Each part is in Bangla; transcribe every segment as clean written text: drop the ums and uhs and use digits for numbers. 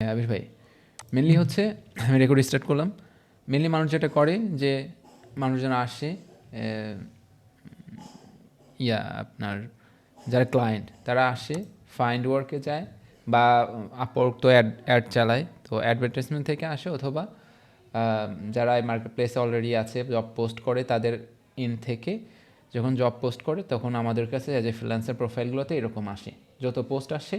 হ্যাঁ, আবির ভাই মেনলি হচ্ছে আমি রেকর্ড স্টার্ট করলাম। মেনলি মানুষ যেটা করে যে মানুষজন আসে আপনার যারা ক্লায়েন্ট তারা আসে ফাইন্ড ওয়ার্কে যায় বা আপওয়ার্ক তো অ্যাড চালায়, তো অ্যাডভার্টাইজমেন্ট থেকে আসে অথবা যারা মার্কেট প্লেসে অলরেডি আছে জব পোস্ট করে তাদের ইন থেকে যখন জব পোস্ট করে তখন আমাদের কাছে অ্যাজ এ ফ্রিল্যান্সার প্রোফাইলগুলোতে এরকম আসে। যত পোস্ট আসে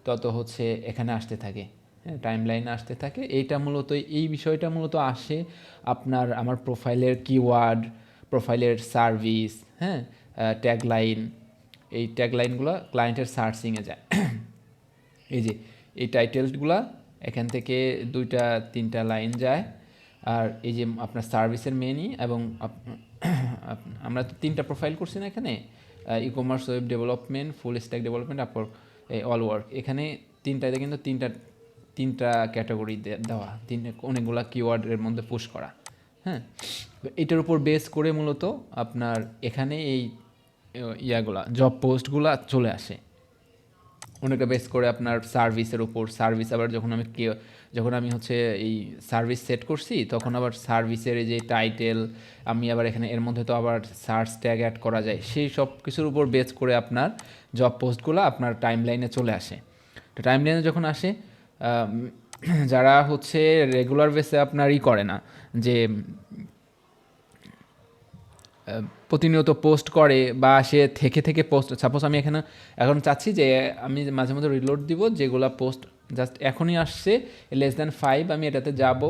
তত হচ্ছে এখানে আসতে থাকে, হ্যাঁ, টাইম লাইনে আসতে থাকে। এইটা মূলত এই বিষয়টা মূলত আসে আপনার আমার প্রোফাইলের কিওয়ার্ড, প্রোফাইলের সার্ভিস, হ্যাঁ, ট্যাগলাইন, এই ট্যাগলাইনগুলো ক্লায়েন্টের সার্চিংয়ে যায়। এই যে এই টাইটেলগুলা এখান থেকে 2-3টা লাইন যায়। আর এই যে আপনার সার্ভিসের মেনই এবং আমরা তো 3টা প্রোফাইল করছি না এখানে, e commerce, web development, full stack development, Upwork, all work. এখানে তিনটাতে কিন্তু তিনটা ক্যাটাগরি দেওয়া, অনেকগুলা কিওয়ার্ডের মধ্যে পুশ করা, হ্যাঁ। এটার উপর বেস করে মূলত আপনার এখানে এই ইয়াগুলা জব পোস্টগুলা চলে আসে। অনেকটা বেস করে আপনার সার্ভিসের উপর, সার্ভিস আবার যখন আমি হচ্ছে এই সার্ভিস সেট করছি তখন আবার সার্ভিসের এই যে টাইটেল আমি আবার এখানে এর মধ্যে তো আবার সার্চ ট্যাগ অ্যাড করা যায়, সেই সব কিছুর উপর বেস করে আপনার জব পোস্টগুলো আপনার টাইম লাইনে চলে আসে। তো টাইম লাইনে যখন আসে যারা হচ্ছে রেগুলার বেসে আপনার করে না, যে প্রতিনিয়ত পোস্ট করে বা সে থেকে পোস্ট, সাপোজ আমি এখন চাচ্ছি যে আমি মাঝে মধ্যে রিলোড দিব যেগুলো পোস্ট জাস্ট এখনই আসছে less than 5, আমি এটাতে যাব,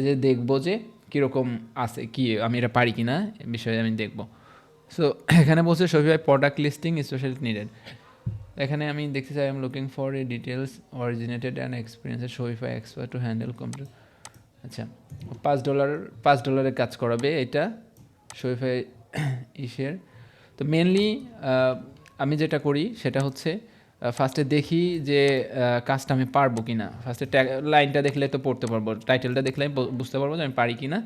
যে দেখবো যে কীরকম আছে, কি আমি এটা পারি কিনা বিষয়ে আমি দেখবো। সো এখানে বলছে শফিক প্রোডাক্ট লিস্টিং স্পেশালি নিডেড। এখানে আমি দেখতে চাই am looking for a details originated and এক্সপিরিয়েন্সের Shopify expert to handle computer. আচ্ছা, $5 কাজ করাবে এটা শফিফাই ইসের। তো মেনলি আমি যেটা করি সেটা হচ্ছে ফার্স্টে দেখি যে কাজটা আমি পারবো কি না। ফার্স্টে লাইনটা দেখলে তো পড়তে পারবো, টাইটেলটা দেখলে আমি বুঝতে পারবো যে আমি পারি কি না।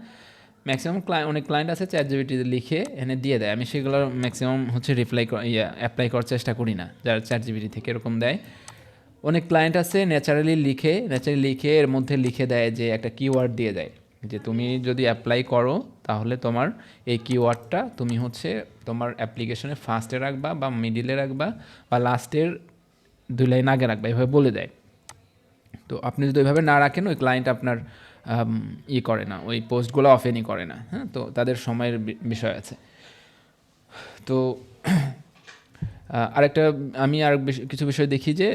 ম্যাক্সিমাম অনেক ক্লায়েন্ট আছে চ্যাটজিপিটিতে লিখে এনে দিয়ে দেয়, আমি সেগুলোর ম্যাক্সিমাম হচ্ছে অ্যাপ্লাই করার চেষ্টা করি না, যারা চ্যাটজিপিটি থেকে এরকম দেয়। অনেক ক্লায়েন্ট আছে ন্যাচারালি লিখে এর মধ্যে লিখে দেয় যে একটা কিওয়ার্ড দিয়ে দেয় যে তুমি যদি অ্যাপ্লাই করো তাহলে তোমার এই কিওয়ার্ডটা তুমি হচ্ছে তোমার অ্যাপ্লিকেশনে ফার্স্টে রাখবা বা মিডিলে রাখবা বা লাস্টের 2 লাইন আগে রাখবা, এভাবে বলে দেয়। তো আপনি যদি ওইভাবে না রাখেন ওই ক্লায়েন্ট আপনার করে না, ওই পোস্টগুলো অফেনই করে না, হ্যাঁ। তো তাদের সময়ের বিষয় আছে। তো আরেকটা আমি কিছু বিষয় দেখি যে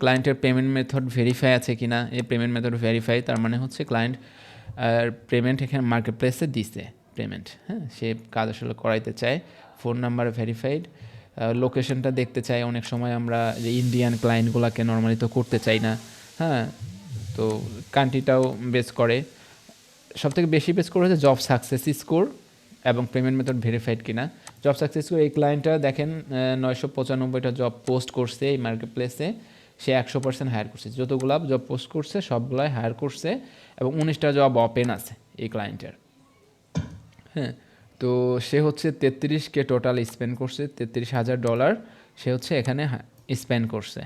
ক্লায়েন্টের পেমেন্ট মেথড ভেরিফাই আছে কি না। এই পেমেন্ট মেথড ভেরিফাই তার মানে হচ্ছে ক্লায়েন্ট পেমেন্ট এখানে মার্কেট প্লেসে দিছে পেমেন্ট, হ্যাঁ, সে কাজ আসলে করাইতে চায়। ফোন নাম্বার ভেরিফাইড, লোকেশনটা দেখতে চাই। অনেক সময় আমরা যে ইন্ডিয়ান ক্লায়েন্টগুলোকে নর্মালি তো করতে চাই না, হ্যাঁ। তো কান্ট্রিটাও বেস করে, সবথেকে বেশি বেস করে হচ্ছে জব সাকসেস স্কোর এবং পেমেন্ট মেথড ভেরিফাইড কিনা। জব সাকসেস স্কোর, এই ক্লায়েন্টটা দেখেন 995টা জব পোস্ট করছে এই মার্কেট প্লেসে, সে 100% হায়ার করছে, যতগুলা জব পোস্ট করছে সবগুলাই হায়ার করছে এবং 19টা জব ওপেন আছে এই ক্লায়েন্টের, হ্যাঁ। তো সে হচ্ছে 33K টোটাল স্পেন্ড করছে, $33,000 সে হচ্ছে এখানে স্পেন্ড করছে।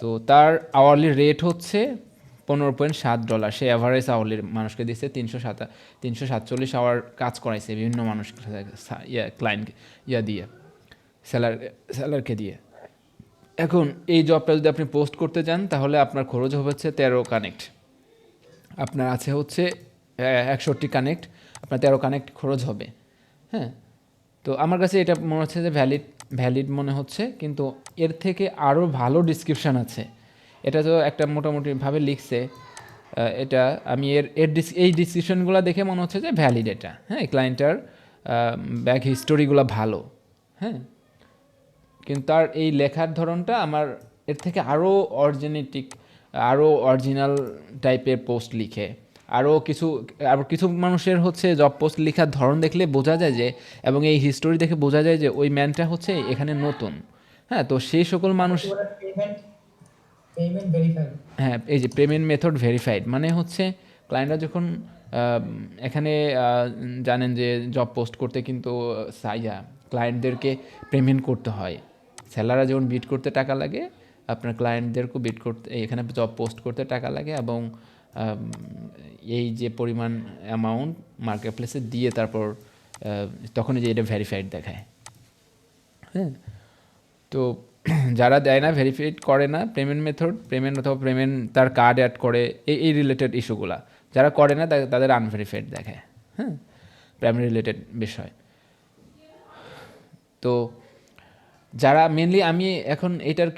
তো তার আওয়ারলি রেট হচ্ছে $15.7, সে অ্যাভারেজ আওয়ারলি মানুষকে দিচ্ছে 347 আওয়ার কাজ করাইছে বিভিন্ন মানুষ ক্লায়েন্ট দিয়ে সেলারকে দিয়ে। এখন এই জবটা যদি আপনি পোস্ট করতে চান তাহলে আপনার খরচ হচ্ছে 13 কানেক্ট, আপনার আছে হচ্ছে 61 কানেক্ট, আপনার 13 কানেক্ট খরচ হবে, হ্যাঁ। তো আমার কাছে এটা মনে হচ্ছে যে ভ্যালিড মনে হচ্ছে, কিন্তু এর থেকে আরও ভালো ডিসক্রিপশান আছে। এটা তো একটা মোটামুটিভাবে লিখছে, এটা আমি এই ডিসক্রিপশনগুলো দেখে মনে হচ্ছে যে ভ্যালিড এটা, হ্যাঁ, ক্লায়েন্টার ব্যাক হিস্টোরিগুলো ভালো, হ্যাঁ। কিন্তু তার এই লেখার ধরনটা আমার এর থেকে আরও অরিজিনাল টাইপের পোস্ট লিখে। আরও কিছু মানুষের হচ্ছে জব পোস্ট লেখার ধরন দেখলে বোঝা যায় যে, এবং এই হিস্টোরি দেখে বোঝা যায় যে ওই ম্যানটা হচ্ছে এখানে নতুন, হ্যাঁ। তো সেই সকল মানুষ, হ্যাঁ, এই যে পেমেন্ট মেথড ভেরিফাইড মানে হচ্ছে ক্লায়েন্টরা যখন এখানে জানেন যে জব পোস্ট করতে কিন্তু ক্লায়েন্টদেরকে পেমেন্ট করতে হয়, সেলাররা যখন বিড করতে টাকা লাগে আপনার ক্লায়েন্টদেরকেও বিট করতে, এখানে জব পোস্ট করতে টাকা লাগে, এবং এই যে পরিমাণ অ্যামাউন্ট মার্কেট প্লেসে দিয়ে তারপর তখনই যে এটা ভেরিফাইড দেখায়। হ্যাঁ, তো যারা দেয় না, ভেরিফাইড করে না পেমেন্ট অথবা পেমেন্ট তার কার্ড অ্যাড করে, এই রিলেটেড ইস্যুগুলা যারা করে না তাদের আনভেরিফাইড দেখায়। হ্যাঁ, পেমেন্ট রিলেটেড বিষয়। তো যারা মেনলি, আমি এখন এটার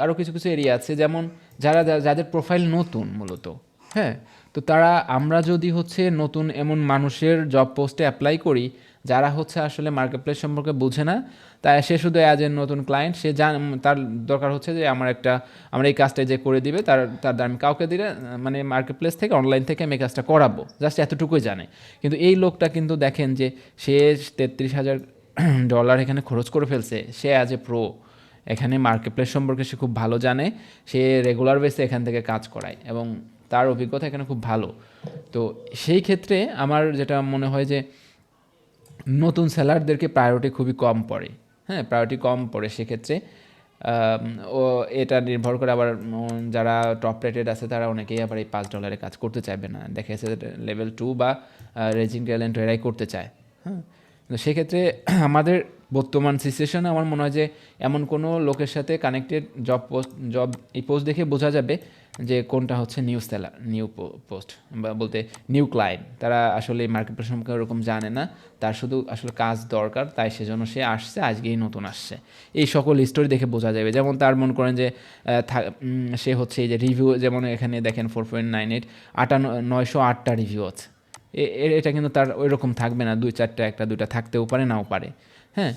আরও কিছু এরিয়া আছে, যেমন যাদের প্রোফাইল নতুন মূলত। হ্যাঁ, তো আমরা যদি হচ্ছে নতুন এমন মানুষের জব পোস্টে অ্যাপ্লাই করি যারা হচ্ছে আসলে মার্কেট প্লেস সম্পর্কে বুঝে না, তাই সে শুধু অ্যাজ এ নতুন ক্লায়েন্ট, সে তার দরকার হচ্ছে যে আমার এই কাজটা যে করে দিবে, তার আমি কাউকে দিলে মানে মার্কেট প্লেস থেকে, অনলাইন থেকে আমি এই কাজটা করাবো, জাস্ট এতটুকুই জানে। কিন্তু এই লোকটা কিন্তু দেখেন যে সে $33,000 এখানে খরচ করে ফেলছে, সে অ্যাজ এ প্রো, এখানে মার্কেট প্লেস সম্পর্কে সে খুব ভালো জানে, সে রেগুলার বেসে এখান থেকে কাজ করায় এবং তার অভিজ্ঞতা এখানে খুব ভালো। তো সেই ক্ষেত্রে আমার যেটা মনে হয় যে নতুন সেলারদেরকে প্রায়োরিটি খুবই কম পড়ে। হ্যাঁ, প্রায়োরিটি কম পড়ে সেক্ষেত্রে। ও এটা নির্ভর করে আবার যারা টপ রেটেড আছে তারা অনেকেই আবার এই $5 কাজ করতে চাইবে না, দেখা যাচ্ছে লেভেল 2 বা রেজিং ট্যালেন্ট এরাই করতে চায়। হ্যাঁ, তো সেক্ষেত্রে আমাদের বর্তমান সিচুয়েশনে আমার মনে হয় যে এমন কোনো লোকের সাথে কানেক্টেড জব এই পোস্ট দেখে বোঝা যাবে যে কোনটা হচ্ছে নিউ পোস্ট বা বলতে নিউ ক্লায়েন্ট। তারা আসলে মার্কেট প্লেস সম্পর্কে ওরকম জানে না, তার শুধু আসলে কাজ দরকার, তাই সেজন্য সে আসছে, আজকেই নতুন আসছে। এই সকল স্টোরি দেখে বোঝা যাবে। যেমন তার মনে করেন যে সে হচ্ছে এই যে রিভিউ, যেমন এখানে দেখেন 4.98 908টা রিভিউ আছে। এটা কিন্তু তার ওই রকম থাকবে না, 2-4টা, 1-2টা থাকতেও পারে, নাও পারে। হ্যাঁ,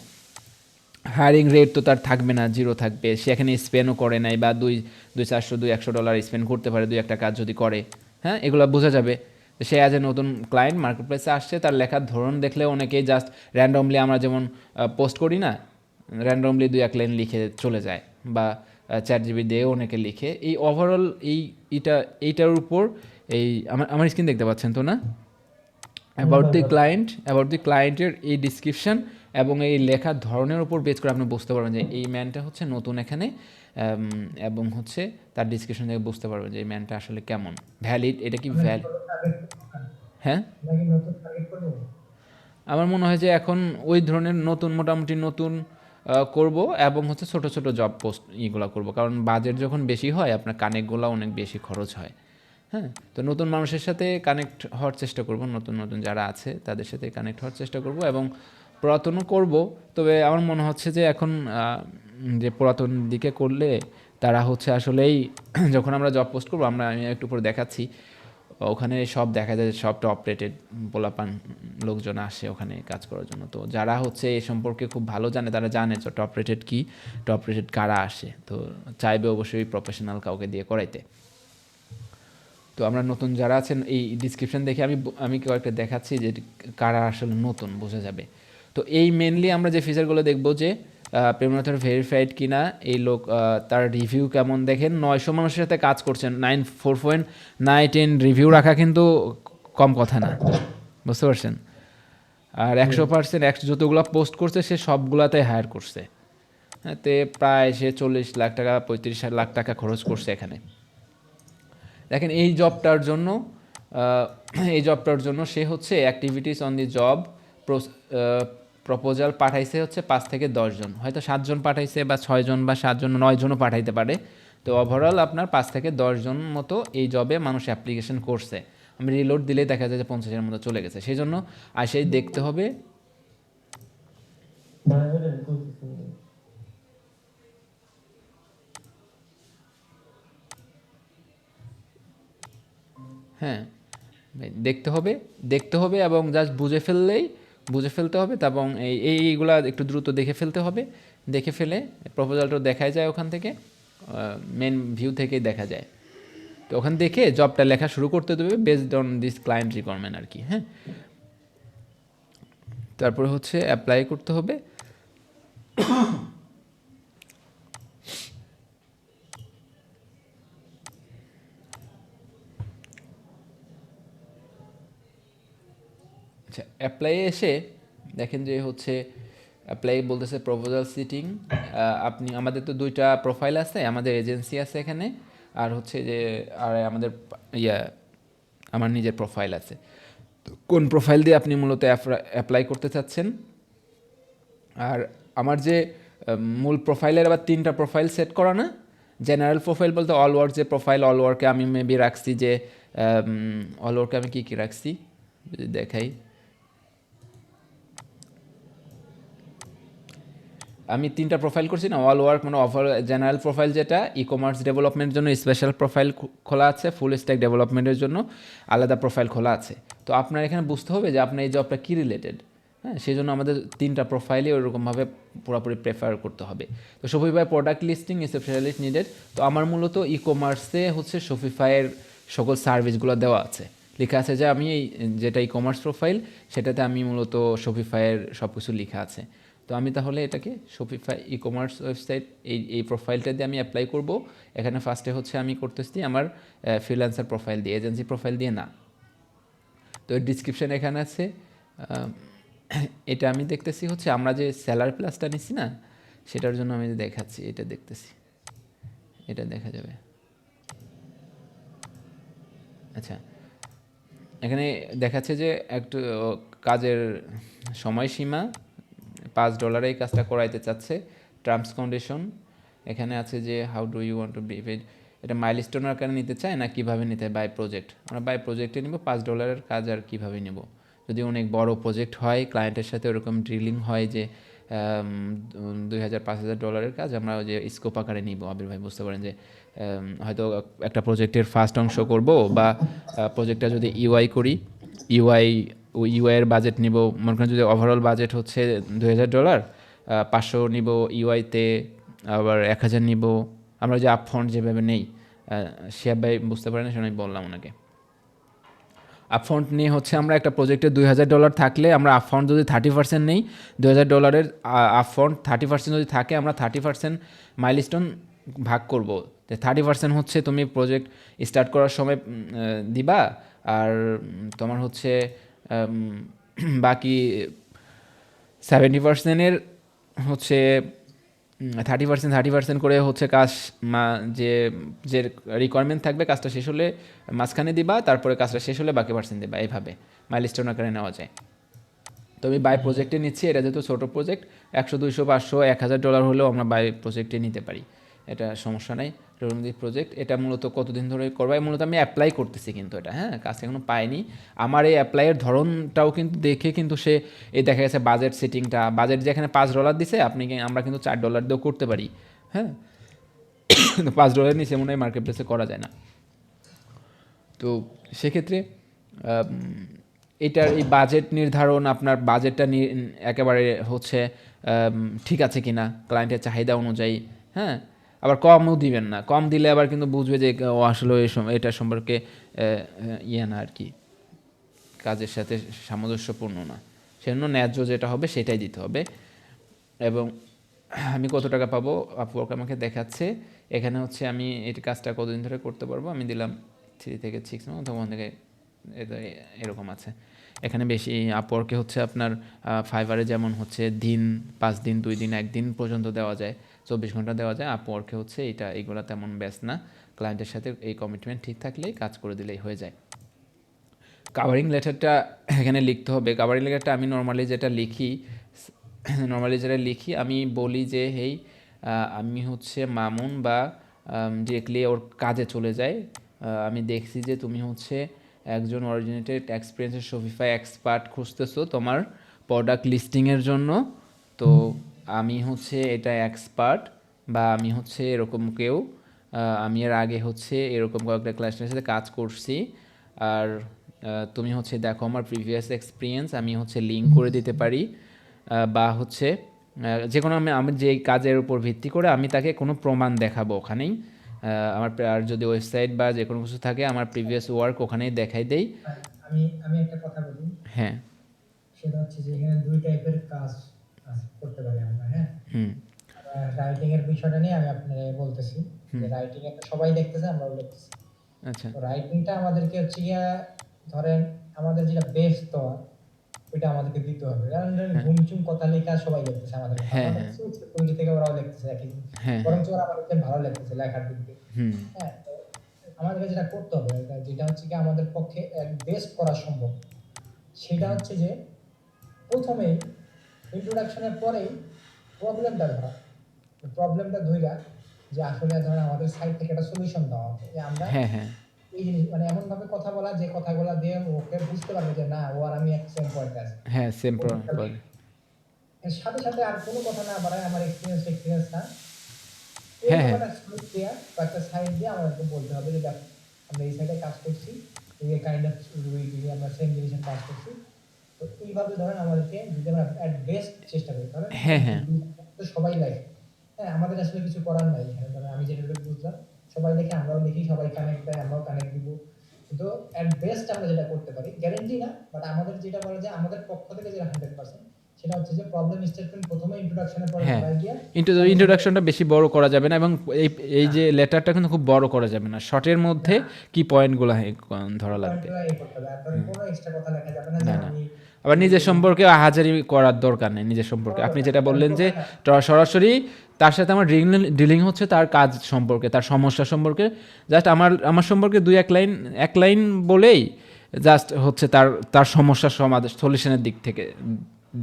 হায়ারিং রেট তো তার থাকবে না, জিরো থাকবে। সে এখানে স্পেনও করে নাই, বা $100 স্পেন্ড করতে পারে 2-1টা কাজ যদি করে। হ্যাঁ, এগুলো বোঝা যাবে। সে অ্যাজ এ নতুন ক্লায়েন্ট মার্কেট প্লেসে আসছে, তার লেখার ধরন দেখলে অনেকেই জাস্ট র্যান্ডমলি, আমরা যেমন পোস্ট করি না, র্যান্ডমলি 2-1 লাইন লিখে চলে যায়, বা ChatGPT দিয়ে অনেকে লিখে। এই ওভারঅল এইটার উপর আমার স্ক্রিন দেখতে পাচ্ছেন তো না? অ্যাবাউট দি ক্লায়েন্টের এই ডিসক্রিপশন এবং এই লেখার ধরনের উপর বেস করে আপনি বুঝতে পারবেন যে এই ম্যানটা হচ্ছে নতুন এখানে, এবং হচ্ছে তার ডিসক্রিপশন থেকে বুঝতে পারবেন যে এই ম্যানটা আসলে কেমন ভ্যালিড, এটা কি হ্যাঁ, আমার মনে হয় যে এখন ওই ধরনের মোটামুটি নতুন করব, এবং হচ্ছে ছোট ছোট জব পোস্ট ইগুলো করব, কারণ বাজেট যখন বেশি হয় আপনার কানেক্টগুলো অনেক বেশি খরচ হয়। হ্যাঁ, তো নতুন মানুষের সাথে কানেক্ট হওয়ার চেষ্টা করব, নতুন যারা আছে তাদের সাথে কানেক্ট হওয়ার চেষ্টা করব, এবং পুরাতনও করব। তবে আমার মনে হচ্ছে যে এখন যে পুরাতন দিকে করলে তারা হচ্ছে আসলেই যখন আমরা জব পোস্ট করবো, আমি একটু পরে দেখাচ্ছি, ওখানে সব দেখা যায় সব টপ রেটেড পোলাপান লোকজন আসে ওখানে কাজ করার জন্য। তো যারা হচ্ছে এই সম্পর্কে খুব ভালো জানে, তারা জানে যে টপ রেটেড কি, টপ রেটেড কারা আসে, তো চাইবে অবশ্যই প্রফেশনাল কাউকে দিয়ে করাইতে। তো আমরা নতুন যারা আছেন, এই ডিসক্রিপশন দেখে আমি কয়েকটা দেখাচ্ছি যে কারা আসলে নতুন, বোঝা যাবে। তো এই মেনলি আমরা যে ফিচারগুলো দেখবো যে পেমেন্ট মেথড ভেরিফাইড কিনা, এই লোক তার রিভিউ কেমন। দেখেন 900 মানুষের সাথে কাজ করছেন, 4.9 রিভিউ রাখা কিন্তু কম কথা না, বুঝতে পারছেন? আর 100% যতগুলো পোস্ট করছে সে সবগুলাতে হায়ার করছে। হ্যাঁ, তে প্রায় সে 40 লাখ টাকা 35 লাখ টাকা খরচ করছে এখানে। দেখেন এই জবটার জন্য সে হচ্ছে activities on the job proposal পাঠাইছে হচ্ছে 5 থেকে 10 জন, হয়তো 7 জন পাঠাইছে, বা 6 জন বা 7 জন, 9 জনও পাঠাইতে পারে। তো ওভারঅল আপনার 5 থেকে 10 জন মতো এই জবে মানুষ অ্যাপ্লিকেশন করছে। আমি রিলোড দিলেই দেখা যায় যে 50-এর মতো চলে গেছে। সেই জন্য আসেই দেখতে হবে। হ্যাঁ, দেখতে হবে এবং জাস্ট বুঝে ফেলতে হবে, এবং এইগুলা একটু দ্রুত দেখে ফেলতে হবে। দেখে ফেলে প্রপোজালটা দেখা যায় ওখান থেকে, মেন ভিউ থেকেই দেখা যায়। তো ওখান থেকে জবটা লেখা শুরু করতে দেবে based on this client requirement আর কি। হ্যাঁ, তারপরে হচ্ছে অ্যাপ্লাই করতে হবে। আচ্ছা, অ্যাপ্লাই এসে দেখেন যে হচ্ছে অ্যাপ্লাই বলতেছে প্রপোজাল সিটিং। আপনি আমাদের তো দুইটা প্রোফাইল আছে, আমাদের এজেন্সি আছে এখানে, আর হচ্ছে যে আর আমাদের ইয়া আমার নিজের প্রোফাইল আছে। তো কোন প্রোফাইল দিয়ে আপনি মূলত অ্যাপ্লাই করতে চাচ্ছেন? আর আমার যে মূল প্রোফাইলের আবার 3টা প্রোফাইল সেট করা না। জেনারেল প্রোফাইল বলতে অল ওয়ার্ক যে প্রোফাইল, অল ওয়ার্কে আমি মেবি রাখছি যে অল ওয়ার্কে আমি কী কী রাখছি যদি দেখাই। আমি 3টা প্রোফাইল করছি না, অল ওয়ার্ক মানে ওভার জেনারেল প্রোফাইল যেটা ই কমার্স ডেভেলপমেন্টের জন্য স্পেশাল প্রোফাইল খোলা আছে, ফুল স্ট্যাক ডেভেলপমেন্টের জন্য আলাদা প্রোফাইল খোলা আছে। তো আপনার এখানে বুঝতে হবে যে আপনার এই জবটা কী রিলেটেড। হ্যাঁ, সেই জন্য আমাদের 3টা প্রোফাইলে ওইরকমভাবে পুরোপুরি প্রেফার করতে হবে। তো Shopify product listing specialist needed. তো আমার মূলত ই কমার্সে হচ্ছে শপিফাইয়ের সকল সার্ভিসগুলো দেওয়া আছে, লেখা আছে যে আমি এই যেটা ই কমার্স প্রোফাইল সেটাতে আমি মূলত শপিফাইয়ের সব কিছু লেখা আছে। তো আমি তাহলে এটাকে শপিফাই ই কমার্স ওয়েবসাইট এই প্রোফাইলটা দিয়ে আমি অ্যাপ্লাই করব। এখানে ফার্স্টে হচ্ছে আমি করতেছি আমার ফ্রিল্যান্সার প্রোফাইল দিয়ে, এজেন্সি প্রোফাইল দিয়ে না। তো ডিসক্রিপশান এখানে আছে। এটা আমি দেখতেছি হচ্ছে আমরা যে স্যালার প্লাসটা নিচ্ছি না, সেটার জন্য আমি দেখাচ্ছি, এটা দেখতেছি, এটা দেখা যাবে। আচ্ছা, এখানে দেখাচ্ছে যে একটু কাজের সময়সীমা $5 এই কাজটা করাইতে চাচ্ছে। টার্মস কন্ডিশন এখানে আছে যে how do you want to be paid, এটা মাইলস্টোন আকারে নিতে চায় না কীভাবে নিতে হয়, বাই প্রজেক্ট। আমরা বাই প্রজেক্টে নিব, $5 কাজ আর কীভাবে নেব। যদি অনেক বড় প্রজেক্ট হয়, ক্লায়েন্টের সাথে ওরকম ড্রিলিং হয় যে $2,000-5,000 কাজ, আমরা যে স্কোপ আকারে নিব। আবির ভাই বুঝতে পারেন যে হয়তো একটা প্রজেক্টের ফার্স্ট অংশ করব, বা প্রজেক্টটা যদি ইউআই করি, ইউআইয়ের বাজেট নিব, মনে করেন যদি ওভারঅল বাজেট হচ্ছে $2,000, 500 নিব ইউআইতে, আবার 1,000 নিব। আমরা যে আপফ্রন্ট যেভাবে নেই, শিয়াব ভাই বুঝতে পারেন, সেটা আমি বললাম ওনাকে। আপফ্রন্ট নিয়ে হচ্ছে আমরা একটা প্রজেক্টে $2,000 থাকলে আমরা আপফ্রন্ট যদি 30% নেই, $2,000 আপফ্রন্ট 30% যদি থাকে, আমরা 30% মাইলস্টোন ভাগ করব। 30% হচ্ছে তুমি প্রজেক্ট স্টার্ট করার সময় দিবা, আর তোমার হচ্ছে বাকি 70%-এর হচ্ছে 30% করে হচ্ছে কাজ যে যে রিকোয়ারমেন্ট থাকবে কাজটা শেষ হলে মাঝখানে দিবা, তারপরে কাজটা শেষ হলে বাকি পার্সেন্ট দিবা। এইভাবে মাইলস্টোন আকারে নেওয়া যায়। তো আমি বাই প্রজেক্টে নিচ্ছি, এটা যেহেতু ছোটো প্রজেক্ট, 100, 200, 500, $1,000 হলেও আমরা বাই প্রজেক্টে নিতে পারি, এটা সমস্যা নাই। রবীন্দ্র প্রজেক্ট এটা মূলত কতদিন ধরে করবা, মূলত আমি অ্যাপ্লাই করতেছি কিন্তু এটা, হ্যাঁ, কাজ এখনও পাইনি। আমার এই অ্যাপ্লাইয়ের ধরনটাও কিন্তু দেখে কিন্তু সে এই দেখা গেছে বাজেট সেটিংটা, বাজেট যেখানে $5 দিছে, আমরা কিন্তু $4 দিয়েও করতে পারি। হ্যাঁ, কিন্তু $5 নিচে মনে হয় মার্কেট প্লেসে করা যায় না। তো সেক্ষেত্রে এটার এই বাজেট নির্ধারণ, আপনার বাজেটটা একেবারে হচ্ছে ঠিক আছে কি না ক্লায়েন্টের চাহিদা অনুযায়ী। হ্যাঁ, আবার কমও দিবেন না, কম দিলে আবার কিন্তু বুঝবে যে ও আসলে এটা সম্পর্কে ইয়ে না আর কি, কাজের সাথে সামঞ্জস্যপূর্ণ না। সেজন্য ন্যায্য যেটা হবে সেটাই দিতে হবে। এবং আমি কত টাকা পাবো আপওয়ার্ক আমাকে দেখাচ্ছে এখানে হচ্ছে আমি এই কাজটা কতদিন ধরে করতে পারবো, আমি দিলাম 3 থেকে 6 মাস, তখন থেকে এরকম আছে। এখানে বেশি আপওয়ার্কে হচ্ছে আপনার ফাইবারে যেমন হচ্ছে দিন, 5 দিন, 2 দিন, 1 দিন পর্যন্ত দেওয়া যায়, 24 ঘন্টা দেওয়া যায়। আপওয়ার্কে হচ্ছে এইগুলো তেমন ব্যস্ত না, ক্লায়েন্টের সাথে এই কমিটমেন্ট ঠিক থাকলেই কাজ করে দিলেই হয়ে যায়। কাভারিং লেটারটা এখানে লিখতে হবে। কাভারিং লেটারটা আমি নর্মালি যেটা লিখি আমি বলি যে হেই আমি হচ্ছে মামুন, বা ডিরেক্টলি ওর কাজে চলে যায়। আমি দেখছি যে তুমি হচ্ছে একজন অরিজিনেটেড এক্সপিরিয়েন্সের শপিফাই এক্সপার্ট খুঁজতেছো তোমার প্রোডাক্ট লিস্টিংয়ের জন্য। তো আমি হচ্ছে এটা এক্সপার্ট, বা আমি হচ্ছে এরকম কেউ, আমি এর আগে হচ্ছে এরকম কয়েকটা ক্লায়েন্টের সাথে কাজ করছি। আর তুমি হচ্ছে দেখো আমার প্রিভিয়াস এক্সপিরিয়েন্স, আমি হচ্ছে লিঙ্ক করে দিতে পারি, বা হচ্ছে যে কোনো আমি যে কাজের উপর ভিত্তি করে আমি তাকে কোনো প্রমাণ দেখাবো ওখানেই। আমার আর যদি ওয়েবসাইট বা যে কোনো কিছু থাকে আমার প্রিভিয়াস ওয়ার্ক ওখানেই দেখাই দেই। আমি আমি একটা কথা বলি। হ্যাঁ, সেটা হচ্ছে যে এখানে 2 টাইপের কাজ করতে পারি আমরা, হ্যাঁ? হুম, রাইটিং এর বিষয়টা নিয়ে আমি আপনাকে বলতেছি যে রাইটিং এ তো সবাই দেখতেছে, আমরাও দেখতেছি। আচ্ছা, তো রাইটিংটা আমাদেরকে হচ্ছে গিয়া ধরেন আমাদের যেটা বেস দেওয়া, ওইটা আমাদেরকে দিতে হবে। কারণ ঘুমচুম কথা লেখা সবাই লিখতেছে আমাদের কাছে। হ্যাঁ, আমাদের হ্যাঁ, কাছে কমিটি থেকে ওরাও লিখতেছে একই জিনিস। হ্যাঁ, হ্যাঁ, বরঞ্চ ওরা আমাদেরকে ভালো লাগতেছে লেখার দিক দিয়ে। হুম, হ্যাঁ? তো আমাদেরকে যেটা করতে হবে যেটা হচ্ছে কি আমাদের পক্ষে বেস্ট করা সম্ভব। সেটা হচ্ছে যে ১ম এই ইন্ট্রোডাকশন এর পরেই প্রবলেমটা ধরা। প্রবলেমটা ধইরা যে আসলে ধরেন আমাদের সাইড থেকে একটা সলিউশন দেওয়া হবে। যে আমরা হ্যাঁ, হ্যাঁ, এই জিনিস মানে এমন ভাবে কথা বলা যে কথাগুলা দিয়ে ওকে বুঝতে পারবে যে না ও আর আমি এক সেম পয়েন্টে আছি। হ্যাঁ, সেম ও বুঝতে পারবে। এর সাথে, সাথে আর কোনো কথা না বাড়ায় আমার এক্সপেরিয়েন্স না। হ্যাঁ, এরকম হ্যাঁ, একটা স্ক্রিপ্ট দেয়া বা একটা সাইড দিয়ে আমাদেরকে বলতে হবে যে দেখো আমরা এই সাইডে কাজ করছি। এই কাইন্ড অফ উই আমরা সেম জিনিসের কাজ করছি। তো এইভাবে ধরেন আমাদেরকে যদি আমরা এট বেস্ট চেষ্টা করি তাহলে হ্যাঁ, হ্যাঁ, তো সবাই লেখে। হ্যাঁ, আমাদের আসলে কিছু করার নাই এখানে। ধরেন আমি যেটা বুঝলাম সবাই লেখে আমরাও লিখি, সবাই কানেক্ট দেয় আমরাও কানেক্ট দিব। কিন্তু এট বেস্ট আমরা যেটা করতে পারি গ্যারান্টি না বাট আমাদের যেটা বলা যায় আমাদের পক্ষ থেকে যেটা 100% সেটা হচ্ছে যে প্রবলেম স্টেটমেন্ট ১ম এ ইন্ট্রোডাকশনের পরে হ্যাঁ, ধরায় গিয়া ইন্ট্রোডাকশনটা বেশি বড় করা যাবে না এবং এই যে লেটারটা কিন্তু খুব বড় করা যাবে না, শর্টের মধ্যে না কি পয়েন্টগুলো ধরা লাগবে। পয়েন্টগুলো করতে হবে। আর ধরেন কোনো এক্সট্রা কথা লেখা যাবে না যে না, না, আমি আবার নিজের এই সম্পর্কে হাজারি করার দরকার নেই। নিজের সম্পর্কে কোনো আপনি দরকার যেটা নেই। কারণ বললেন যে প্রোফাইল সরাসরি তার সাথে আমার ডিলিং হচ্ছে তার কাজ সম্পর্কে, তার সমস্যা সম্পর্কে। জাস্ট আমার সম্পর্কে এক লাইন বলেই জাস্ট হচ্ছে তার সমস্যার সমাধান সলিউশনের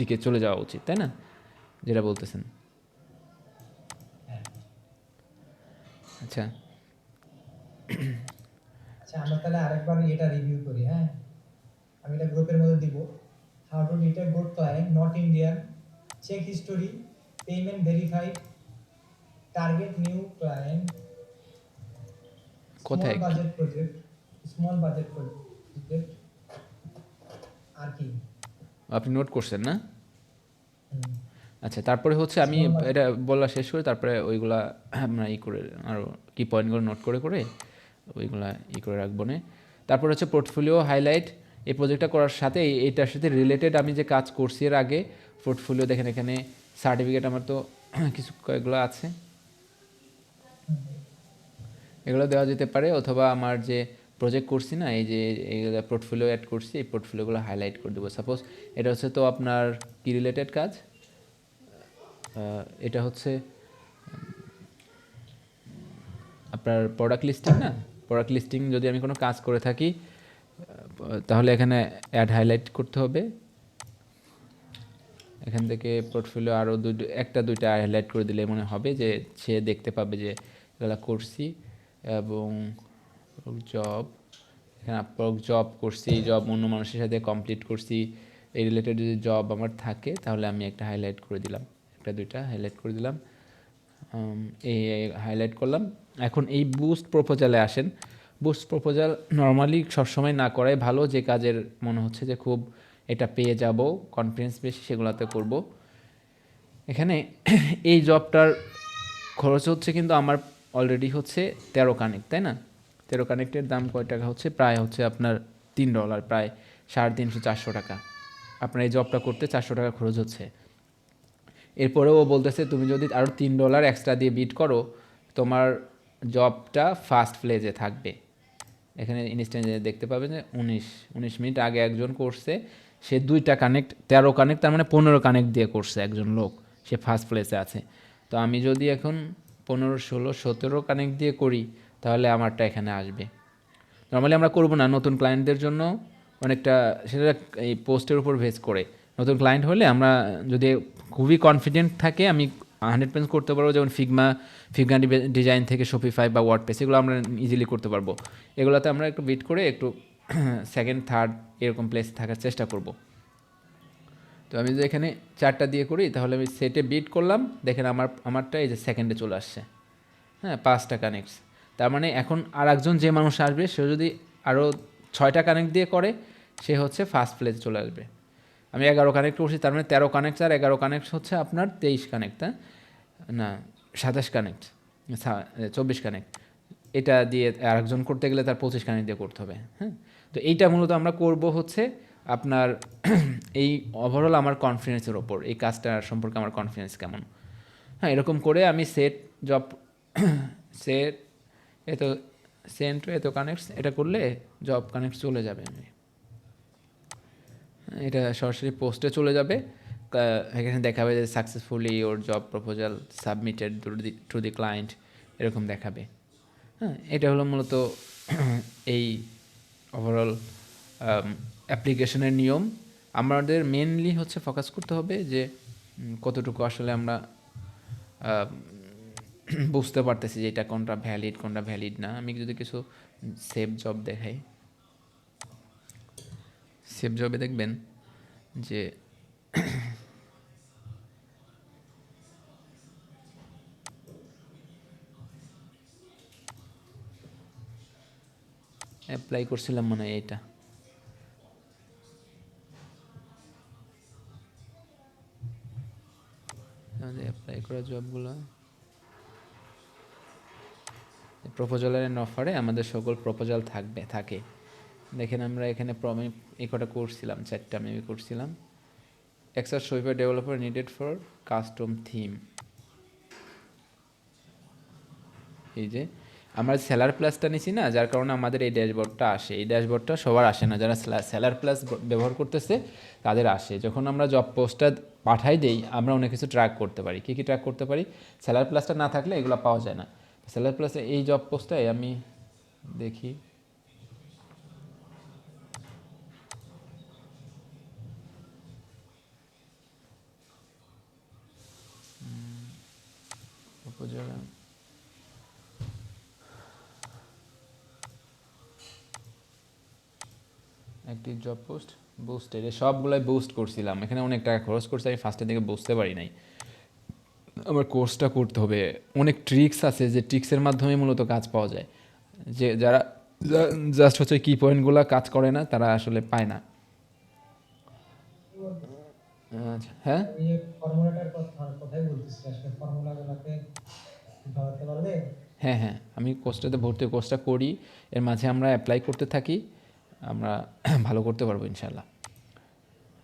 দিকে চলে যাওয়া উচিত, তাই না? যেটা বলতেছেন। হ্যাঁ। আচ্ছা, আচ্ছা আমরা তাহলে আরেকবার এটা রিভিউ করি, হ্যাঁ? আমি এটা গ্রুপের মধ্যে দিব। How to detect good client not Indian, check history, payment verified, target new client, কোথায় স্মল বাজেট প্রজেক্ট আর কি? আপনি নোট করছেন না? হুম, আচ্ছা, তারপরে হচ্ছে আমি স্মল বাজেট এটা বলা শেষ করে তারপরে ওইগুলা আমরা করে আরও কি পয়েন্টগুলো নোট করে ওইগুলা করে রাখবো না। তারপর হচ্ছে পোর্টফোলিও হাইলাইট। এই প্রজেক্টটা করার সাথে এটার সাথে রিলেটেড আমি যে কাজ করছি এর আগে পোর্টফোলিও দেখেন, এখানে সার্টিফিকেট আমার তো কিছু কয়েকগুলো আছে, এগুলো দেওয়া যেতে পারে। অথবা আমার যে প্রজেক্ট করছি না, এই যে এইগুলো পোর্টফোলিও অ্যাড করছি, এই পোর্টফোলিওগুলো হাইলাইট করে দেবো। সাপোজ এটা হচ্ছে তো আপনার কি রিলেটেড কাজ, এটা হচ্ছে আপনার প্রোডাক্ট লিস্টিং না। প্রোডাক্ট লিস্টিং যদি আমি কোনো কাজ করে থাকি তাহলে এখানে অ্যাড হাইলাইট করতে হবে। এখান থেকে পোর্টফোলিও আরও একটা দুইটা হাইলাইট করে দিলে মনে হবে যে সে দেখতে পাবে যে এগুলো করছি। এবং জব, এখানে জব করছি, জব অন্য মানুষের সাথে কমপ্লিট করছি, এই রিলেটেড যদি জব আমার থাকে তাহলে আমি একটা হাইলাইট করে দিলাম, একটা দুইটা হাইলাইট করে দিলাম। এই হাইলাইট করলাম। এখন এই বুস্ট প্রপোজালে আসেন। বুস্ট প্রপোজাল নর্মালি সবসময় না করাই ভালো। যে কাজের মনে হচ্ছে যে খুব এটা পেয়ে যাব, কনফিডেন্স বেশি, সেগুলোতে করব। এখানে এই জবটার খরচ হচ্ছে কিন্তু আমার অলরেডি হচ্ছে 13 কানেক্ট, তাই না? 13 কানেক্টের দাম কয় টাকা হচ্ছে? প্রায় হচ্ছে আপনার $3, প্রায় 350-400 টাকা। আপনার এই জবটা করতে 400 টাকা খরচ হচ্ছে। এরপরেও ও বলতেছে তুমি যদি আরও $3 এক্সট্রা দিয়ে বিট করো তোমার জবটা ফার্স্ট ফ্লেজে থাকবে। এখানে ইনস্ট্যান্ট দেখতে পাবেন যে 19 মিনিট আগে একজন করছে, সে 2টা কানেক্ট 13 কানেক্ট তার মানে 15 কানেক্ট দিয়ে করছে একজন লোক, সে ফার্স্ট প্লেসে আছে। তো আমি যদি এখন 15, 16, 17 কানেক্ট দিয়ে করি তাহলে আমারটা এখানে আসবে। নর্মালি আমরা করবো না নতুন ক্লায়েন্টদের জন্য, অনেকটা সেটা এই পোস্টের উপর বেস করে। নতুন ক্লায়েন্ট হলে আমরা যদি খুবই কনফিডেন্ট থাকে আমি 100% করতে পারবো, যেমন ফিগমা ডিজাইন থেকে শপিফাই বা ওয়ার্ডপ্রেস, এগুলো আমরা ইজিলি করতে পারবো। এগুলোতে আমরা একটু বিট করে একটু সেকেন্ড থার্ড এরকম প্লেস থাকার চেষ্টা করব। তো আমি যদি এখানে 4টা দিয়ে করি তাহলে আমি সেটে বিট করলাম, দেখেন আমারটা এই যে সেকেন্ডে চলে আসছে। হ্যাঁ, 5টা কানেক্টস। তার মানে এখন আর একজন যে মানুষ আসবে সে যদি আরও 6টা কানেক্ট দিয়ে করে সে হচ্ছে ফার্স্ট প্লেসে চলে আসবে। আমি 11 কানেক্ট করছি, তার মানে 13 কানেক্ট আর 11 কানেক্ট হচ্ছে আপনার 23 কানেক্ট, হ্যাঁ না 27 কানেক্ট, 24 কানেক্ট। এটা দিয়ে আরেকজন করতে গেলে তার 25 কানেক্ট দিয়ে করতে হবে। হ্যাঁ, তো এইটা মূলত আমরা করব হচ্ছে আপনার এই ওভারঅল আমার কনফিডেন্সের ওপর, এই কাজটা সম্পর্কে আমার কনফিডেন্স কেমন। হ্যাঁ, এরকম করে আমি সেট জব সেট এত সেন্ট এত কানেক্টস এটা করলে জব কানেক্ট চলে যাবে। আমি এটা সরাসরি পোস্টে চলে যাবে, এখানে দেখাবে যে successfully or job proposal submitted to the client, এরকম দেখাবে। হ্যাঁ, এটা হলো মূলত এই ওভারঅল অ্যাপ্লিকেশনের নিয়ম। আমাদের মেনলি হচ্ছে ফোকাস করতে হবে যে কতটুকু আসলে আমরা বুঝতে পারতেছি যে এটা কোনটা ভ্যালিড না। আমি যদি কিছু সেভ জব দেখাই, সেভ জবে দেখবেন যে অ্যাপ্লাই করছিলাম মনে হয় এটা, অ্যাপ্লাই করা জবগুলো প্রপোজালের অফারে আমাদের সকল প্রপোজাল থাকে। দেখেন আমরা এখানে এই কটা করছিলাম, 4টা মেবি করছিলাম। এক্সার সোইফার developer needed for custom theme. এই যে আমরা সেলার প্লাসটা নিছি না, যার কারণে আমাদের এই ড্যাশবোর্ডটা আসে। এই ড্যাশবোর্ডটা সবার আসে না, যারা সেলার প্লাস ব্যবহার করতেছে তাদের আসে। যখন আমরা জব পোস্টটা পাঠাই দেই, আমরা অনেক কিছু ট্র্যাক করতে পারি। কী ট্র্যাক করতে পারি? সেলার প্লাসটা না থাকলে এগুলো পাওয়া যায় না। সেলার প্লাসে এই জব পোস্টটাই আমি দেখি, proposal active job post boosted, সবগুলোই বুস্ট করছিলাম। এখানে অনেক টাকা খরচ করছি, আমি ফার্স্টের দিকে বুঝতে পারি নাই। আমার কোর্সটা করতে হবে, অনেক ট্রিক্স আছে যে ট্রিক্সের মাধ্যমে মূলত কাজ পাওয়া যায়। যে যারা জাস্ট হচ্ছে কি পয়েন্টগুলো কাজ করে না, তারা আসলে পায় না। আচ্ছা, হ্যাঁ এই যে ফর্মুলাটার কথাই বলতেছি, আসলে ফর্মুলাগুলোকে ধরাতে পারলে হ্যাঁ হ্যাঁ, আমি কোর্সটাতে ভর্তি, কোর্সটা করি, এর মাঝে আমরা অ্যাপ্লাই করতে থাকি, আমরা ভালো করতে পারবো ইনশাল্লাহ।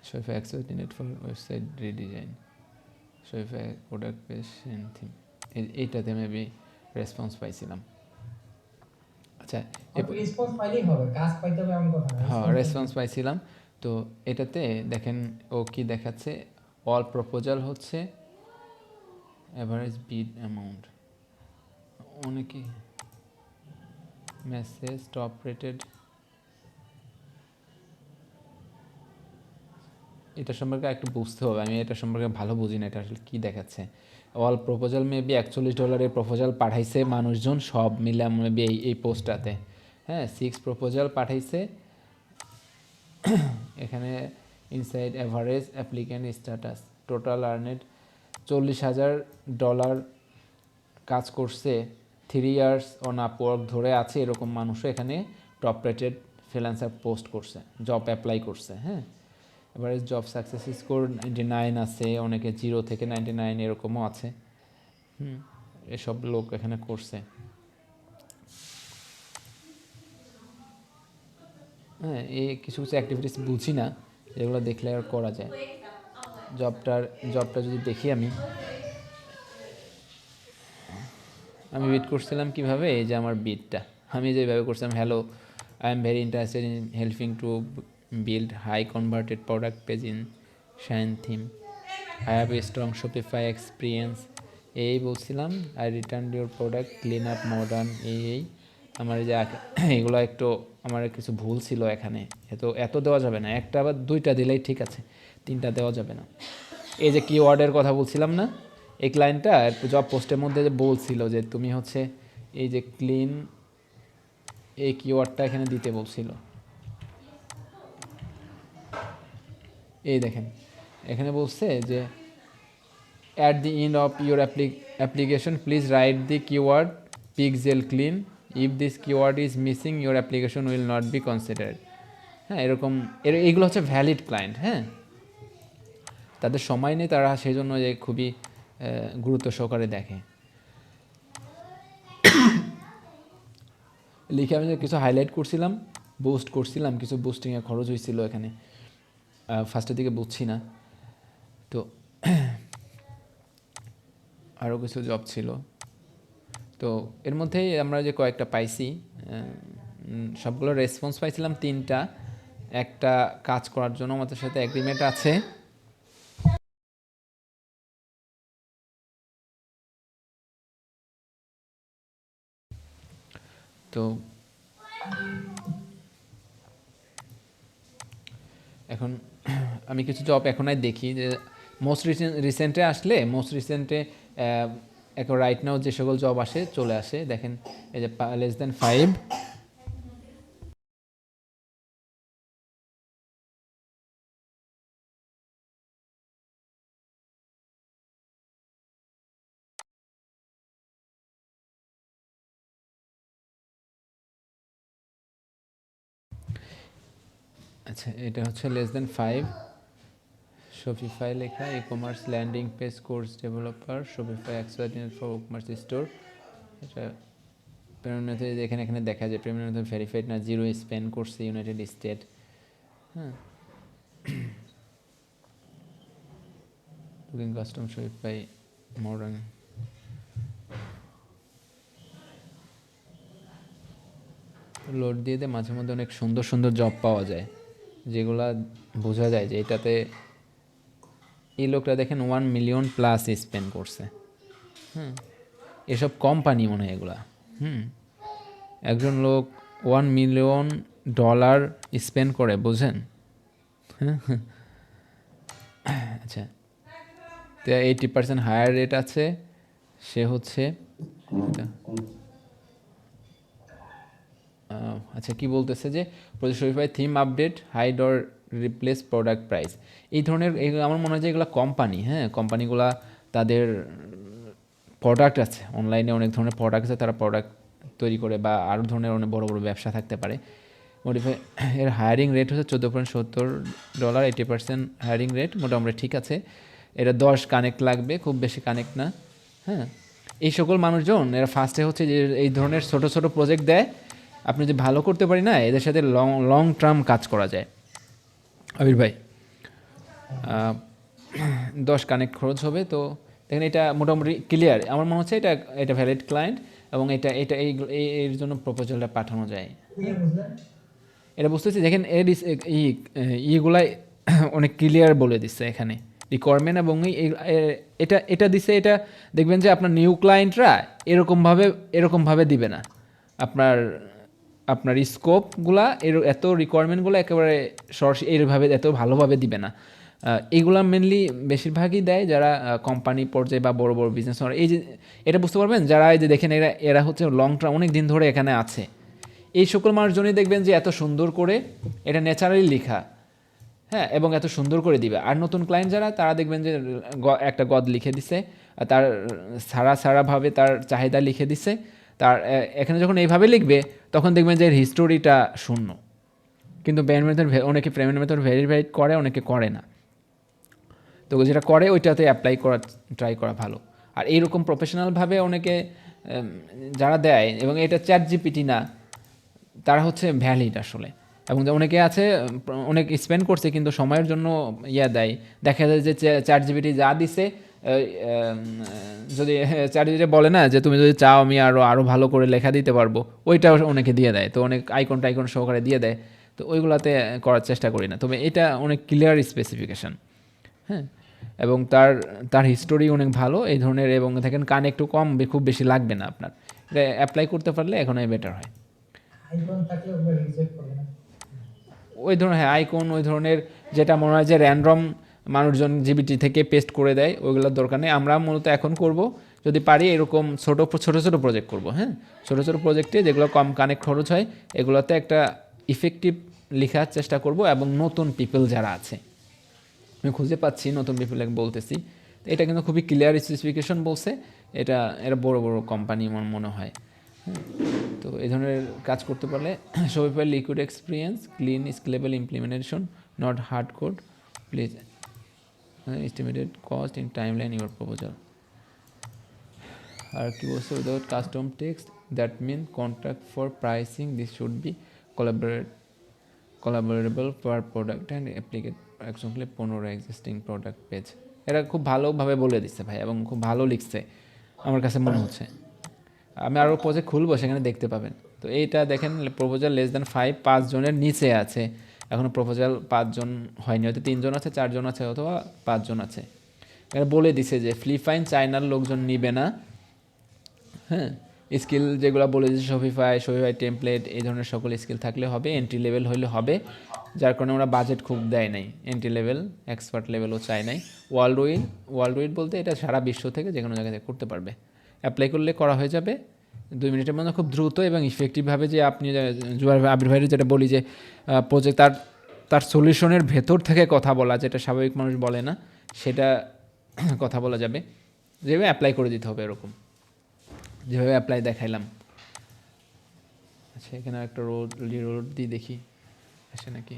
Sharifa access net for website redesign, Sharifa product page theme, এইটাতে মেবি রেসপন্স পাইছিলাম। আচ্ছা, রেসপন্স পাইলেই হবে, কাজ পাইতে হবে এমন কথা না। হ্যাঁ রেসপন্স পাইছিলাম। তো এটাতে দেখেন ও কি দেখাচ্ছে, অল প্রপোজাল হচ্ছে অ্যাভারেজ বিড অ্যামাউন্ট, অনেকে মেসেজ টপ রেটেড, এটা সম্পর্কে একটু বুঝতে হবে, আমি এটা সম্পর্কে ভালো বুঝি না, এটা আসলে কী দেখাচ্ছে। অল প্রপোজাল মেবি $41 প্রপোজাল পাঠাইছে মানুষজন, সব মিলে মেবি এই পোস্টটাতে। হ্যাঁ, 6 প্রপোজাল পাঠাইছে এখানে। Inside average applicant status, total earned $40,000 কাজ করছে, 3 ইয়ার্স অন আপওয়ার্ক ধরে আছে, এরকম মানুষও এখানে টপ রেটেড ফ্রিল্যান্সার পোস্ট করছে, জব অ্যাপ্লাই করছে। হ্যাঁ, এভারেজ জব সাকসেস স্কোর 99 আছে, অনেকে 0 থেকে 99 এরকমও আছে। এসব লোক এখানে করছে। হ্যাঁ, এই কিছু কিছু অ্যাক্টিভিটিস বুঝি না, যেগুলো দেখলে আর করা যায়। জবটা যদি দেখি আমি বিট করছিলাম কিভাবে, এই যে আমার বিটটা আমি যেভাবে করছিলাম, hello I am very interested in helping to build high converted product page in Shine theme, I have a strong Shopify experience, এই বলছিলাম। I return your product clean up modern, এই আমার যে এগুলো একটু আমার কিছু ভুল ছিল এখানে, এত দেওয়া যাবে না, একটা আবার 2টা দিলেই ঠিক আছে, 3টা দেওয়া যাবে না। এই যে কিওয়ার্ডের কথা বলছিলাম না, এই ক্লায়েন্টটা জব পোস্টের মধ্যে যে বলছিল যে তুমি হচ্ছে এই যে ক্লিন, এই কিওয়ার্ডটা এখানে দিতে বলছিল। এই দেখেন এখানে বলছে যে at the end of your application please write the keyword pixel clean, if this keyword is missing your application will not be considered. হ্যাঁ, এরকম এইগুলো হচ্ছে ভ্যালিড ক্লায়েন্ট। হ্যাঁ, তাদের সময় নেই, তারা সেই জন্য যে খুবই গুরুত্ব সহকারে দেখে। লিখে আমি কিছু হাইলাইট করছিলাম, বুস্ট করছিলাম, কিছু বুস্টিংয়ে খরচ হয়েছিল এখানে, ফার্স্টের দিকে বুঝছি না। তো আরও কিছু জব ছিল, তো এর মধ্যেই আমরা যে কয়েকটা পাইছি, সবগুলো রেসপন্স পাইছিলাম 3টা, একটা কাজ করার জন্য আমাদের সাথে এগ্রিমেন্ট আছে। তো এখন আমি কিছু জব এখনই দেখি যে রিসেন্টে আসলে এখন রাইট নাও যে সকল জব আসে চলে আসে, দেখেন এই যে less than 5। আচ্ছা, এটা হচ্ছে less than 5 শপিফাই লেখা, e commerce landing page course developer, Shopify expert for commerce store. এটা পেমেন্ট মেথড এখানে দেখা যায় পেমেন্ট মেথড ভেরিফাইড না, জিরো স্পেন্ড করছে ইউনাইটেড স্টেট। হ্যাঁ, booking custom Shopify modern. Load দিয়ে মাঝে মধ্যে অনেক সুন্দর সুন্দর জব পাওয়া যায়, যেগুলা বোঝা যায় যে এটাতে এই লোকটা দেখেন 1 মিলিয়ন প্লাস স্পেন্ড করছে। হুম, এসব কোম্পানি মনে হয় এগুলা। একজন লোক $1 মিলিয়ন স্পেন্ড করে, বোঝেন? আচ্ছা, তো 80% হায়ার রেট আছে। সে হচ্ছে আচ্ছা কি বলতেছে যে Shopify theme update, hide or replace product price, এই ধরনের আমার মনে হয় যে এগুলো কোম্পানি, হ্যাঁ কোম্পানিগুলা তাদের প্রোডাক্ট আছে অনলাইনে, অনেক ধরনের প্রোডাক্ট আছে, তারা প্রোডাক্ট তৈরি করে বা আরও ধরনের অনেক বড় বড় ব্যবসা থাকতে পারে। মডিফাই এর হায়ারিং রেট হচ্ছে $14.70, 80% হায়ারিং রেট, মোটামুটি ঠিক আছে। এটা 10 কানেক্ট লাগবে, খুব বেশি কানেক্ট না। হ্যাঁ, এই সকল মানুষজন এরা ফার্স্টে হচ্ছে যে এই ধরনের ছোট ছোট প্রজেক্ট দেয়, আপনি যে ভালো করতে পারি না, এদের সাথে লং টার্ম কাজ করা যায়। আবির ভাই 10 কানেক্ট খরচ হবে, তো দেখেন এটা মোটামুটি ক্লিয়ার। আমার মনে হচ্ছে এটা ভ্যালিড ক্লায়েন্ট, এবং এটা এর জন্য প্রপোজালটা পাঠানো যায়। এটা বুঝতেছি, দেখেন এর ইগুলাই অনেক ক্লিয়ার বলে দিচ্ছে এখানে রিকোয়ারমেন্ট, এবং এটা দিছে। এটা দেখবেন যে আপনার নিউ ক্লায়েন্টরা এরকমভাবে দিবে না। আপনার স্কোপগুলা এত রিকোয়ারমেন্টগুলো একেবারে এইভাবে এত ভালোভাবে দিবে না। এইগুলা মেনলি বেশিরভাগই দেয় যারা কোম্পানি পর্যায়ে বা বড় বড় বিজনেস। এই যে এটা বুঝতে পারবেন যারা এই যে দেখেন এরা হচ্ছে লং টার্ম অনেক দিন ধরে এখানে আছে, এই সকল মানুষজনই দেখবেন যে এত সুন্দর করে এটা ন্যাচারালি লেখা, হ্যাঁ, এবং এত সুন্দর করে দিবে। আর নতুন ক্লায়েন্ট যারা, তারা দেখবেন যে একটা গদ লিখে দিছে, তার সারাভাবে তার চাহিদা লিখে দিছে, তার এখানে যখন এইভাবে লিখবে তখন দেখবেন যে হিস্টোরিটা শূন্য। কিন্তু পেমেন্ট মেথড অনেকে পেমেন্ট মেথড ভেরিফাইড করে, অনেকে করে না। তো যেটা করে ওইটাতে অ্যাপ্লাই ট্রাই করা ভালো। আর এইরকম প্রফেশনালভাবে অনেকে যারা দেয়, এবং এটা চ্যাট জিপিটি না, তারা হচ্ছে ভ্যালিড আসলে। এবং অনেকে আছে অনেক স্পেন্ড করছে কিন্তু সময়ের জন্য দেয়, দেখা যায় যে চ্যাট জিপিটি যা দিছে, যদি চ্যাট জিপিটি বলে না যে তুমি যদি চাও আমি আরও ভালো করে লেখা দিতে পারবো, ওইটাও অনেকে দিয়ে দেয়। তো অনেক আইকন সহকারে দিয়ে দেয়, তো ওইগুলাতে করার চেষ্টা করি না। তবে এটা অনেক ক্লিয়ার স্পেসিফিকেশান, হ্যাঁ, এবং তার হিস্টোরি অনেক ভালো এই ধরনের, এবং দেখেন কান একটু কম, খুব বেশি লাগবে না আপনার। এটা অ্যাপ্লাই করতে পারলে এখনই বেটার হয়। ওই ধরনের, হ্যাঁ আইকন ওই ধরনের যেটা মনে হয় যে র্যান্ডম মানুষজন জিবিটি থেকে পেস্ট করে দেয়, ওইগুলোর দরকার নেই। আমরা মূলত এখন করব যদি পারি এরকম ছোট ছোট প্রজেক্ট করব, হ্যাঁ, ছোট প্রজেক্টে যেগুলো কম কানেক্ট খরচ হয়, এগুলোতে একটা ইফেক্টিভ লেখার চেষ্টা করব। এবং নতুন পিপল যারা আছে, আমি খুঁজে পাচ্ছি নতুন পিপল বলতেছি, এটা কিন্তু খুবই ক্লিয়ার স্পেসিফিকেশন বলছে। এটা বড় বড় কোম্পানি আমার মনে হয়। তো এই ধরনের কাজ করতে পারলে Shopify liquid experience, clean scalable implementation, not hard code, please estimated cost in timeline your proposal. আর কি বলছে, without custom text that mean contract for pricing, this should be collaborable per product and applicate একসঙ্গে 15 এক্সিস্টিং প্রোডাক্ট পেজ। এরা খুব ভালোভাবে বলে দিচ্ছে ভাই, এবং খুব ভালো লিখছে আমার কাছে মনে হচ্ছে। আমি আরও প্রজেক্ট খুলবো, সেখানে দেখতে পাবেন। তো এইটা দেখেন প্রপোজাল less than 5, 5 জনের নিচে আছে, এখনও প্রপোজাল 5 জন হয়নি, হয়তো 3 জন আছে, 4 জন আছে, অথবা 5 জন আছে। এখানে বলে দিছে যে ফিলিপাইন চায়নার লোকজন নিবে না। হ্যাঁ, স্কিল যেগুলো বলে দিচ্ছে শপিফাই টেমপ্লেট এই ধরনের সকল স্কিল থাকলে হবে, এন্ট্রি লেভেল হইলে হবে, যার কারণে ওরা বাজেট খুব দেয় নাই, এন্ট্রি লেভেল এক্সপার্ট লেভেলও চায় নাই। ওয়ার্ল্ড উইড বলতে এটা সারা বিশ্ব থেকে যে কোনো জায়গা থেকে করতে পারবে, অ্যাপ্লাই করলে করা হয়ে যাবে 2 মিনিটের মধ্যে, খুব দ্রুত এবং ইফেক্টিভভাবে। যে আপনি জুয়ার আবির ভাইয়ের যেটা বলি যে প্রজেক্ট তার সলিউশনের ভেতর থেকে কথা বলা, যেটা স্বাভাবিক মানুষ বলে না, সেটা কথা বলা যাবে, যেভাবে অ্যাপ্লাই করে দিতে হবে এরকম, যেভাবে অ্যাপ্লাই দেখাইলাম। আচ্ছা, এখানে একটা রোড দিয়ে দেখি আসে নাকি।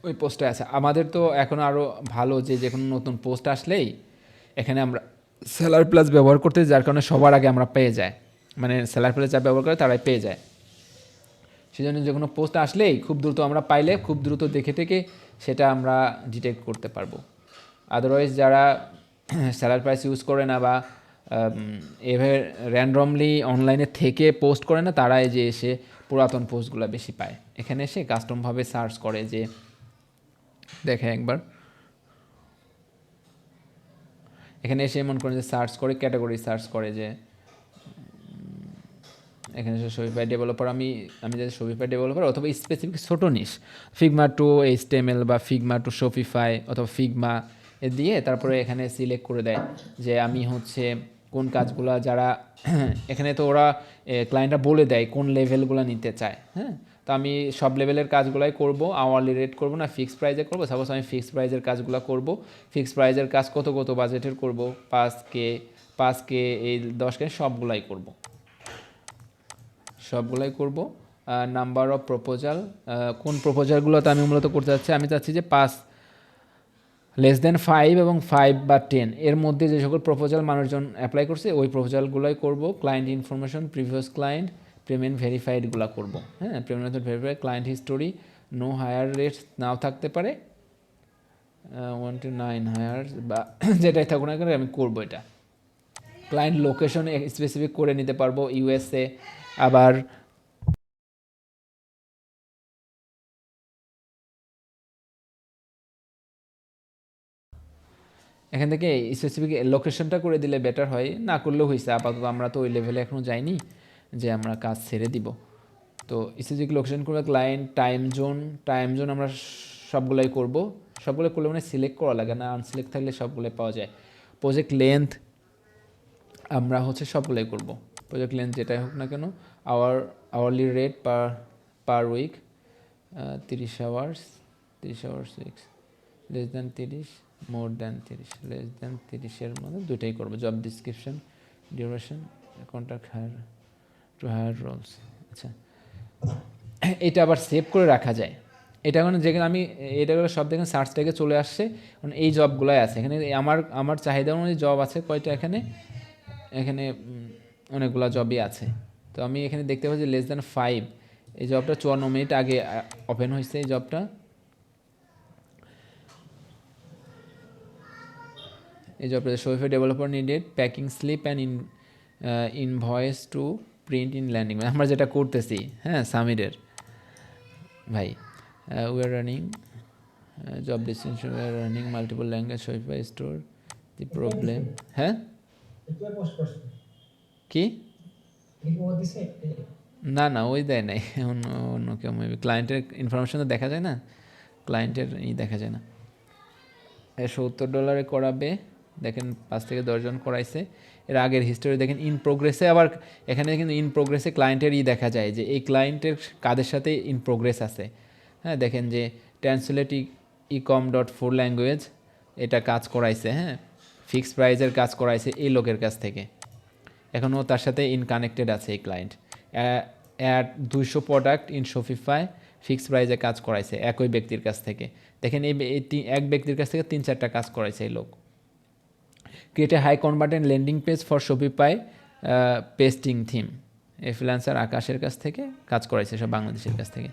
ওই পোস্টে আছে। আমাদের তো এখন আরও ভালো যে কোনো নতুন পোস্ট আসলেই এখানে আমরা সেলার প্লাস ব্যবহার করতে, যার কারণে সবার আগে আমরা পেয়ে যায়, মানে সেলার প্লাস যা ব্যবহার করে তারাই পেয়ে যায়। সেই জন্য যে কোনো পোস্ট আসলেই খুব দ্রুত আমরা পাইলে খুব দ্রুত দেখে থেকে সেটা আমরা ডিটেক্ট করতে পারবো। আদারওয়াইজ যারা সেলার প্রাইস ইউজ করে না বা এভাবে র্যান্ডমলি অনলাইনে থেকে পোস্ট করে না, তারাই যে এসে পুরাতন পোস্টগুলো বেশি পায়। এখানে এসে কাস্টমভাবে সার্চ করে, যে দেখে একবার এখানে এসে এমন করে যে সার্চ করে, ক্যাটাগরি সার্চ করে, যে এখানে শপিফাই ডেভেলপার, আমি যদি শপিফাই ডেভেলপার অথবা স্পেসিফিক ছোটো নিশ ফিগমা টু HTML বা ফিগমা টু শপিফাই অথবা ফিগমা দিয়ে তারপরে এখানে সিলেক্ট করে দেয় যে আমি হচ্ছে কোন কাজগুলো যারা এখানে তো ওরা ক্লায়েন্টরা বলে দেয় কোন লেভেলগুলো নিতে চায়। হ্যাঁ, তো আমি সব লেভেলের কাজগুলাই করব, আওয়ারলি রেট করব না, ফিক্সড প্রাইজে করব। সাপোজ আমি ফিক্সড প্রাইজের কাজগুলো করব, ফিক্সড প্রাইজের কাজ কত বাজেটের করব, 5K এই 10K সবগুলাই করব। নাম্বার অফ প্রপোজাল, কোন প্রপোজালগুলোতে আমি মূলত করতে চাচ্ছি, আমি চাচ্ছি যে 5 লেস দেন 5 এবং 5 বা 10 এর মধ্যে যে সকল প্রপোজাল মানুষজন অ্যাপ্লাই করছে ওই প্রপোজালগুলোই করব। Client information, previous client, payment ভেরিফাইডগুলো করব। হ্যাঁ, payment method verified, client history, no hire rate নাও থাকতে পারে, 1 to 9 হায়ার বা যেটাই থাকুক না কেন আমি করবো এটা। ক্লায়েন্ট লোকেশন স্পেসিফিক করে নিতে পারবো, USA, আবার এখান থেকে স্পেসিফিক লোকেশনটা করে দিলে বেটার হয়, না করলেও হয়েছে। আপাতত আমরা তো ওই লেভেলে এখনও যাইনি যে আমরা কাজ ছেড়ে দিব। তো স্পেসিফিক লোকেশন করে ক্লায়েন্ট, টাইম জোন আমরা সবগুলাই করব। সবগুলো করলে মানে সিলেক্ট করা লাগে না, আনসিলেক্ট থাকলে সবগুলোই পাওয়া যায়। প্রজেক্ট লেন্থ আমরা হচ্ছে সবগুলোই করব। প্রজেক্ট লেন্থ যেটাই হোক না কেন, hourly rate per week 30 hours weeks, less than 30, more than 30, less than 30-এর মধ্যে দুইটাই করবো। Job description, duration, contract hire roles. আচ্ছা, এটা আবার সেভ করে রাখা যায়। এটা এখন যেখানে আমি এটাগুলো সব দেখেন সার্চ থেকে চলে আসছে, মানে এই জবগুলোই আছে এখানে। আমার চাহিদা অনুযায়ী জব আছে কয়টা এখানে অনেকগুলো জবই আছে। তো আমি এখানে দেখতে পাচ্ছি লেস দ্যান 5, এই জবটা 54 মিনিট আগে ওপেন হয়েছে। এই জবটা Shopify developer needed packing slip and invoice to print in landing. আমরা যেটা করতেছি, হ্যাঁ, সামিরের ভাই, we are running job description, we are running multiple language Shopify store, the problem. হ্যাঁ, কি না ওই দেয় নাই, অন্য কেউ মেবি। ক্লায়েন্টের ইনফরমেশন তো দেখা যায় না, ক্লায়েন্টের দেখা যায় না। $70 করাবে, দেখেন 5 থেকে 10 জন করাইছে। এর আগের হিস্টোরি দেখেন, ইন প্রোগ্রেসে আবার এখানে কিন্তু ইন প্রোগ্রেসে ক্লায়েন্টের দেখা যায় যে এই ক্লায়েন্টের কাদের সাথে ইন প্রোগ্রেস আছে। হ্যাঁ, দেখেন যে ট্রান্সলেট ecom.4 ল্যাঙ্গুয়েজ এটা কাজ করাইছে। হ্যাঁ, ফিক্সড প্রাইজের কাজ করাইছে এই লোকের কাছ থেকে, এখনও তার সাথে ইন কানেক্টেড আছে এই client. 200 product in Shopify fixed প্রাইজে কাজ করাইছে একই ব্যক্তির কাছ থেকে। দেখেন এই এক ব্যক্তির কাছ থেকে 3-4টা কাজ করাইছে এই লোক। Create a high converted landing page for Shopify pasting theme, এই ফ্রিল্যান্সার আকাশের কাছ থেকে কাজ করাইছে, সব বাংলাদেশের কাছ থেকে।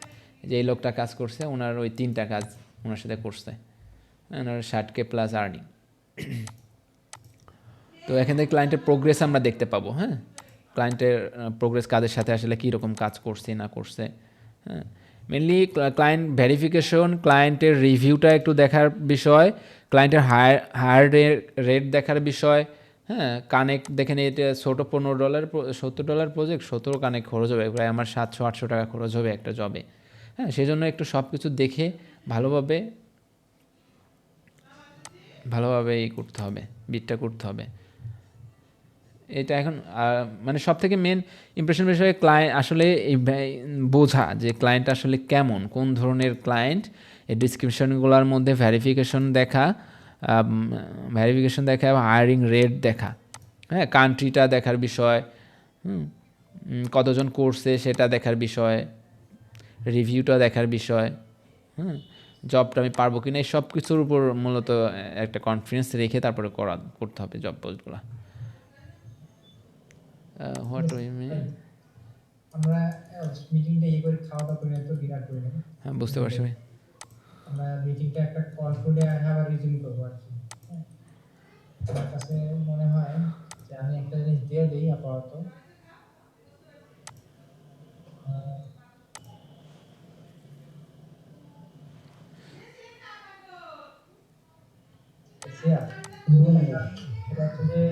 যে এই লোকটা কাজ করছে, ওনার ওই 3টা কাজ ওনার সাথে করছে, ওনার 60K প্লাস আর্নিং। তো এখান থেকে ক্লায়েন্টের প্রোগ্রেস আমরা দেখতে পাবো। হ্যাঁ, ক্লায়েন্টের প্রোগ্রেস কাজের সাথে আসলে কীরকম কাজ করছে না করছে। হ্যাঁ, মেনলি ক্লায়েন্ট ভেরিফিকেশন, ক্লায়েন্টের রিভিউটা একটু দেখার বিষয়, ক্লায়েন্টের হায়ার রেট দেখার বিষয়। হ্যাঁ, কানেক্ট দেখেন, এটা ছোটো $15 $70 প্রজেক্ট, 17 কানেক্ট খরচ হবে, প্রায় আমার 700-800 টাকা খরচ হবে একটা জবে। হ্যাঁ, সেই জন্য একটু সব কিছু দেখে ভালোভাবে করতে হবে, বিটটা করতে হবে। এটা এখন মানে সব থেকে মেন ইমপ্রেশন বিষয়ে ক্লায়েন্ট আসলে বোঝা যে ক্লায়েন্ট আসলে কেমন, কোন ধরনের ক্লায়েন্ট, এই ডিসক্রিপশনগুলোর মধ্যে ভেরিফিকেশন দেখা এবং হায়ারিং রেট দেখা। হ্যাঁ, কান্ট্রিটা দেখার বিষয়, কতজন করছে সেটা দেখার বিষয়, রিভিউটা দেখার বিষয়। জবটা আমি পারবো কিনা, এই সব কিছুর উপর মূলত একটা কনফিডেন্স রেখে তারপরে করতে হবে জব পোস্টগুলো। হোয়াট উই মিন, আমরা মিটিংটা করে খাওয়া দাওয়া করে তো ডিনার করে নেব। হ্যাঁ বুঝতে পারছি ভাই। আমরা মিটিংটা একটা কনক্লুডে আবার রিজিউম করবো আর কি। আমার কাছে মনে হয় যে আমি একটা জিনিস দিয়ে দিই আপাতত। সেটা হচ্ছে যে